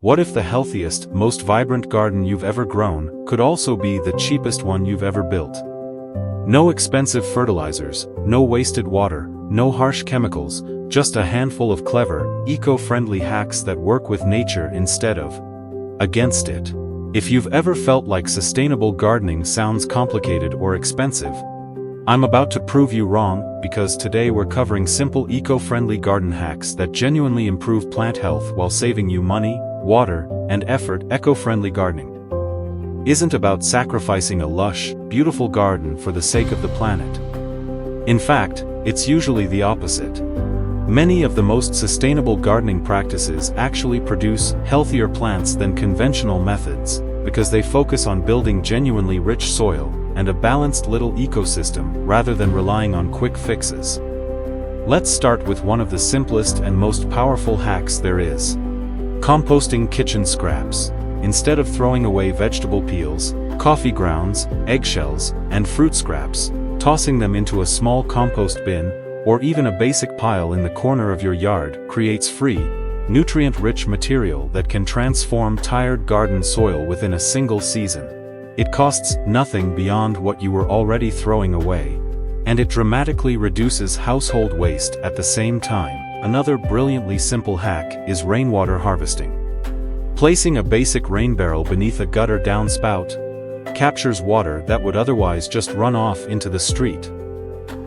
What if the healthiest, most vibrant garden you've ever grown could also be the cheapest one you've ever built? No expensive fertilizers, no wasted water, no harsh chemicals, just a handful of clever, eco-friendly hacks that work with nature instead of against it. If you've ever felt like sustainable gardening sounds complicated or expensive, I'm about to prove you wrong, because today we're covering simple eco-friendly garden hacks that genuinely improve plant health while saving you money, water, and effort. Eco-friendly gardening isn't about sacrificing a lush, beautiful garden for the sake of the planet. In fact, it's usually the opposite. Many of the most sustainable gardening practices actually produce healthier plants than conventional methods, because they focus on building genuinely rich soil and a balanced little ecosystem rather than relying on quick fixes. Let's start with one of the simplest and most powerful hacks there is. Composting kitchen scraps. Instead of throwing away vegetable peels, coffee grounds, eggshells, and fruit scraps, tossing them into a small compost bin, or even a basic pile in the corner of your yard creates free, nutrient-rich material that can transform tired garden soil within a single season. It costs nothing beyond what you were already throwing away, and it dramatically reduces household waste at the same time. Another brilliantly simple hack is rainwater harvesting. Placing a basic rain barrel beneath a gutter downspout captures water that would otherwise just run off into the street,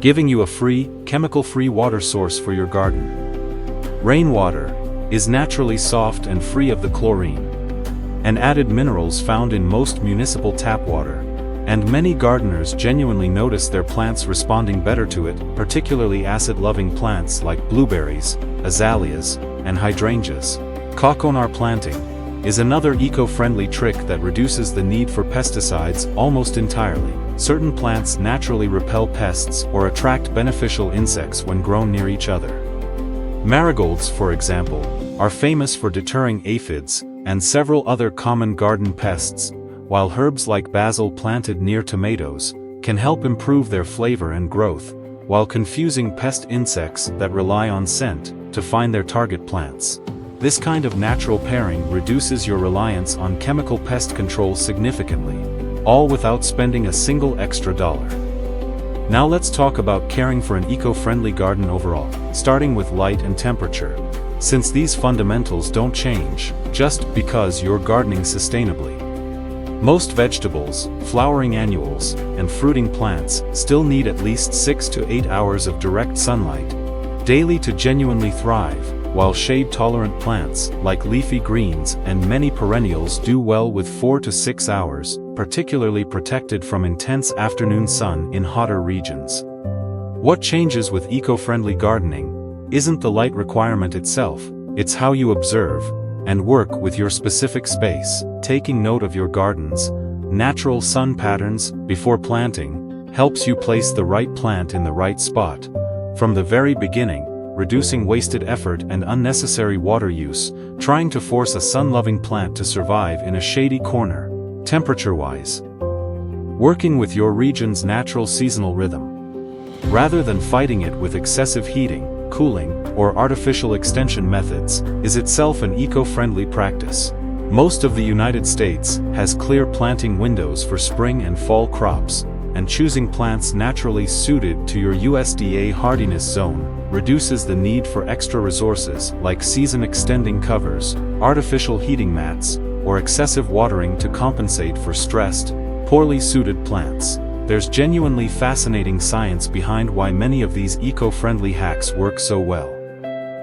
giving you a free, chemical-free water source for your garden. Rainwater is naturally soft and free of the chlorine and added minerals found in most municipal tap water, and many gardeners genuinely notice their plants responding better to it, particularly acid-loving plants like blueberries, azaleas, and hydrangeas. Coconar planting is another eco-friendly trick that reduces the need for pesticides almost entirely. Certain plants naturally repel pests or attract beneficial insects when grown near each other. Marigolds, for example, are famous for deterring aphids and several other common garden pests, while herbs like basil planted near tomatoes can help improve their flavor and growth, while confusing pest insects that rely on scent to find their target plants. This kind of natural pairing reduces your reliance on chemical pest control significantly, all without spending a single extra dollar. Now let's talk about caring for an eco-friendly garden overall, starting with light and temperature, since these fundamentals don't change just because you're gardening sustainably. Most vegetables, flowering annuals, and fruiting plants still need at least 6 to 8 hours of direct sunlight daily to genuinely thrive, while shade-tolerant plants, like leafy greens and many perennials, do well with 4 to 6 hours, particularly protected from intense afternoon sun in hotter regions. What changes with eco-friendly gardening isn't the light requirement itself, it's how you observe and work with your specific space, taking note of your garden's natural sun patterns before planting helps you place the right plant in the right spot from the very beginning, reducing wasted effort and unnecessary water use, trying to force a sun-loving plant to survive in a shady corner. Temperature-wise, working with your region's natural seasonal rhythm, rather than fighting it with excessive heating, cooling, or artificial extension methods, is itself an eco-friendly practice. Most of the United States has clear planting windows for spring and fall crops, and choosing plants naturally suited to your USDA hardiness zone reduces the need for extra resources like season-extending covers, artificial heating mats, or excessive watering to compensate for stressed, poorly suited plants. There's genuinely fascinating science behind why many of these eco-friendly hacks work so well.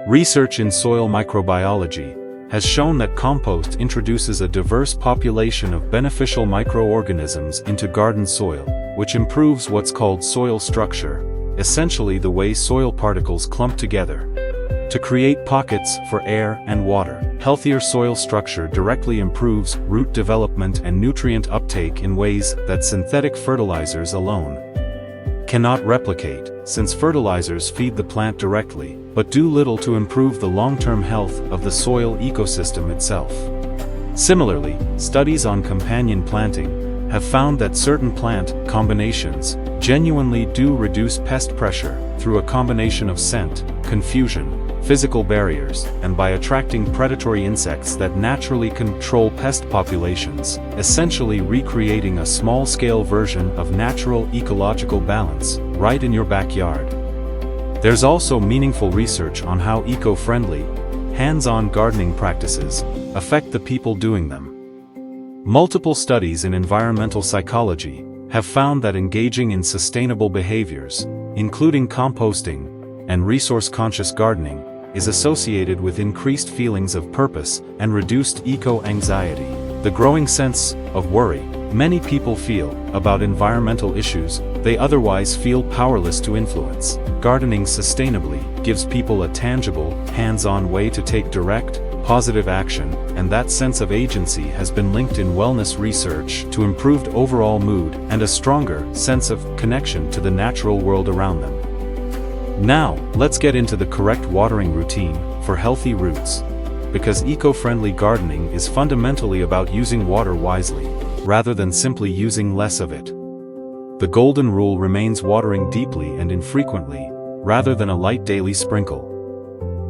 Research in soil microbiology has shown that compost introduces a diverse population of beneficial microorganisms into garden soil, which improves what's called soil structure, essentially the way soil particles clump together to create pockets for air and water. Healthier soil structure directly improves root development and nutrient uptake in ways that synthetic fertilizers alone cannot replicate, since fertilizers feed the plant directly, but do little to improve the long-term health of the soil ecosystem itself. Similarly, studies on companion planting have found that certain plant combinations genuinely do reduce pest pressure through a combination of scent, confusion, physical barriers, and by attracting predatory insects that naturally control pest populations, essentially recreating a small-scale version of natural ecological balance, right in your backyard. There's also meaningful research on how eco-friendly, hands-on gardening practices affect the people doing them. Multiple studies in environmental psychology have found that engaging in sustainable behaviors, including composting and resource-conscious gardening, is associated with increased feelings of purpose and reduced eco-anxiety. The growing sense of worry many people feel about environmental issues they otherwise feel powerless to influence. Gardening sustainably gives people a tangible, hands-on way to take direct, positive action, and that sense of agency has been linked in wellness research to improved overall mood and a stronger sense of connection to the natural world around them. Now, let's get into the correct watering routine for healthy roots. Because eco-friendly gardening is fundamentally about using water wisely, rather than simply using less of it. The golden rule remains watering deeply and infrequently, rather than a light daily sprinkle,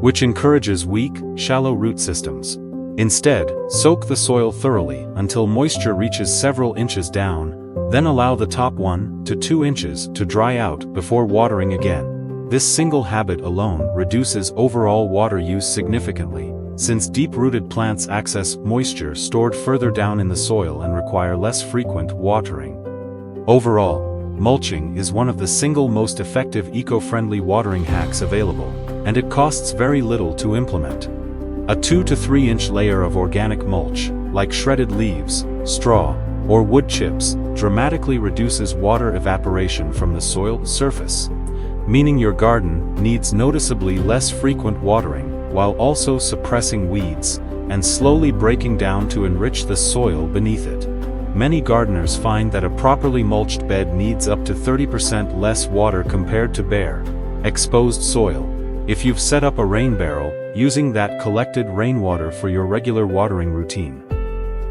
which encourages weak, shallow root systems. Instead, soak the soil thoroughly until moisture reaches several inches down, then allow the top 1 to 2 inches to dry out before watering again. This single habit alone reduces overall water use significantly, since deep-rooted plants access moisture stored further down in the soil and require less frequent watering. Overall, mulching is one of the single most effective eco-friendly watering hacks available, and it costs very little to implement. A 2 to 3 inch layer of organic mulch, like shredded leaves, straw, or wood chips, dramatically reduces water evaporation from the soil surface, meaning your garden needs noticeably less frequent watering, while also suppressing weeds and slowly breaking down to enrich the soil beneath it. Many gardeners find that a properly mulched bed needs up to 30% less water compared to bare, exposed soil. If you've set up a rain barrel, using that collected rainwater for your regular watering routine,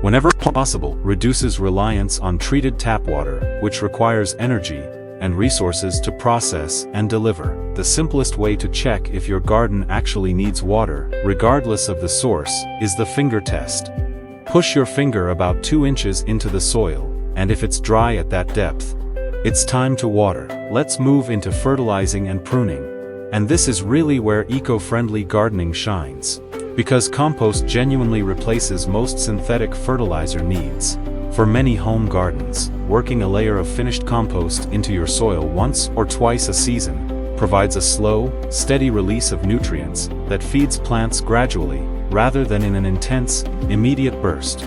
whenever possible, reduces reliance on treated tap water, which requires energy and resources to process and deliver. The simplest way to check if your garden actually needs water, regardless of the source, is the finger test. Push your finger about 2 inches into the soil, and if it's dry at that depth, it's time to water. Let's move into fertilizing and pruning. And this is really where eco-friendly gardening shines, because compost genuinely replaces most synthetic fertilizer needs. For many home gardens, working a layer of finished compost into your soil once or twice a season provides a slow, steady release of nutrients that feeds plants gradually, rather than in an intense, immediate burst,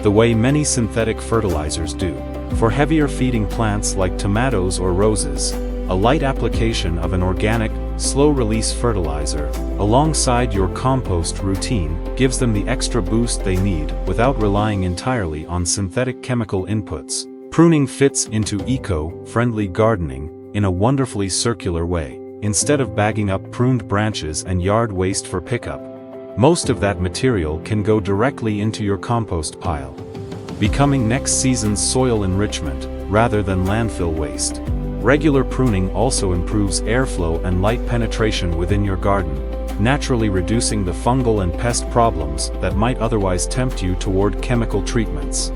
the way many synthetic fertilizers do. For heavier feeding plants like tomatoes or roses, a light application of an organic, slow-release fertilizer, alongside your compost routine, gives them the extra boost they need without relying entirely on synthetic chemical inputs. Pruning fits into eco-friendly gardening in a wonderfully circular way. Instead of bagging up pruned branches and yard waste for pickup, most of that material can go directly into your compost pile, becoming next season's soil enrichment rather than landfill waste. Regular pruning also improves airflow and light penetration within your garden, naturally reducing the fungal and pest problems that might otherwise tempt you toward chemical treatments.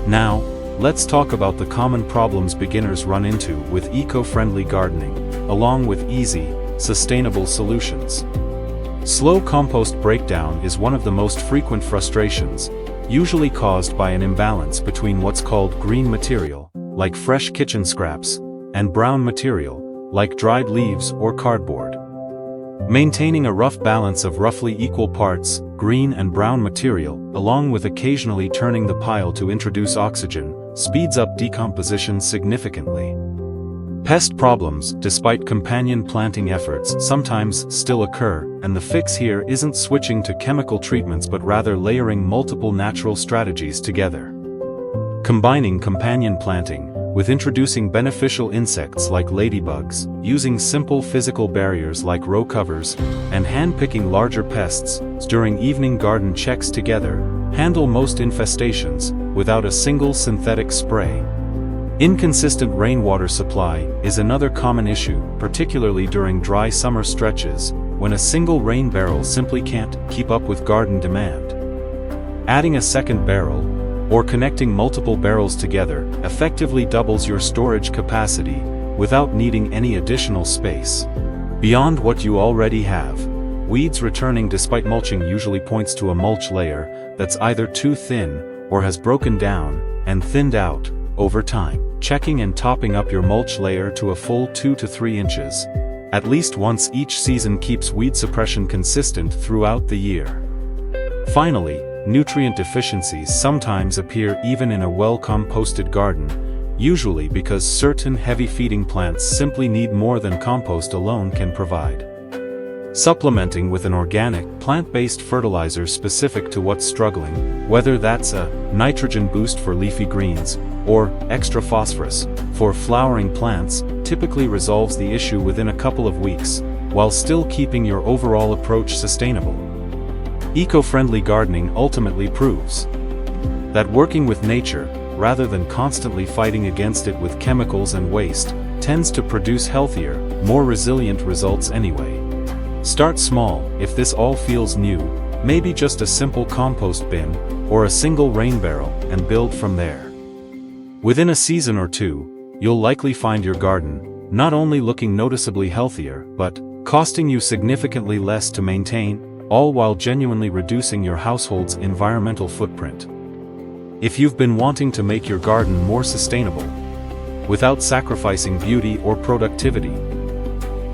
Now, let's talk about the common problems beginners run into with eco-friendly gardening, along with easy, sustainable solutions. Slow compost breakdown is one of the most frequent frustrations, usually caused by an imbalance between what's called green material, like fresh kitchen scraps, and brown material, like dried leaves or cardboard. Maintaining a rough balance of roughly equal parts, green and brown material, along with occasionally turning the pile to introduce oxygen, speeds up decomposition significantly. Pest problems, despite companion planting efforts, sometimes still occur, and the fix here isn't switching to chemical treatments but rather layering multiple natural strategies together. Combining companion planting with introducing beneficial insects like ladybugs, using simple physical barriers like row covers, and hand-picking larger pests during evening garden checks together, handle most infestations without a single synthetic spray. Inconsistent rainwater supply is another common issue, particularly during dry summer stretches, when a single rain barrel simply can't keep up with garden demand. Adding a second barrel, or connecting multiple barrels together, effectively doubles your storage capacity without needing any additional space. Beyond what you already have, weeds returning despite mulching usually points to a mulch layer that's either too thin or has broken down and thinned out over time. Checking and topping up your mulch layer to a full 2 to 3 inches, at least once each season, keeps weed suppression consistent throughout the year. Finally, nutrient deficiencies sometimes appear even in a well-composted garden, usually because certain heavy-feeding plants simply need more than compost alone can provide. Supplementing with an organic, plant-based fertilizer specific to what's struggling, whether that's a nitrogen boost for leafy greens, or extra phosphorus for flowering plants, typically resolves the issue within a couple of weeks, while still keeping your overall approach sustainable. Eco-friendly gardening ultimately proves that working with nature, rather than constantly fighting against it with chemicals and waste, tends to produce healthier, more resilient results anyway. Start small if this all feels new, maybe just a simple compost bin or a single rain barrel, and build from there. Within a season or two, you'll likely find your garden not only looking noticeably healthier, but costing you significantly less to maintain, all while genuinely reducing your household's environmental footprint. If you've been wanting to make your garden more sustainable, without sacrificing beauty or productivity,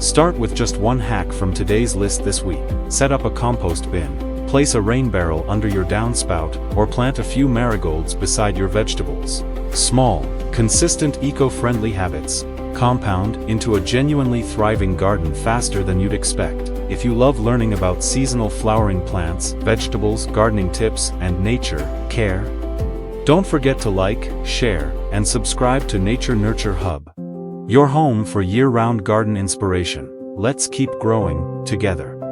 start with just one hack from today's list this week. Set up a compost bin, place a rain barrel under your downspout, or plant a few marigolds beside your vegetables. Small, consistent eco-friendly habits compound into a genuinely thriving garden faster than you'd expect. If you love learning about seasonal flowering plants, vegetables, gardening tips, and nature care, don't forget to like, share, and subscribe to Nature Nurture Hub, your home for year-round garden inspiration. Let's keep growing together.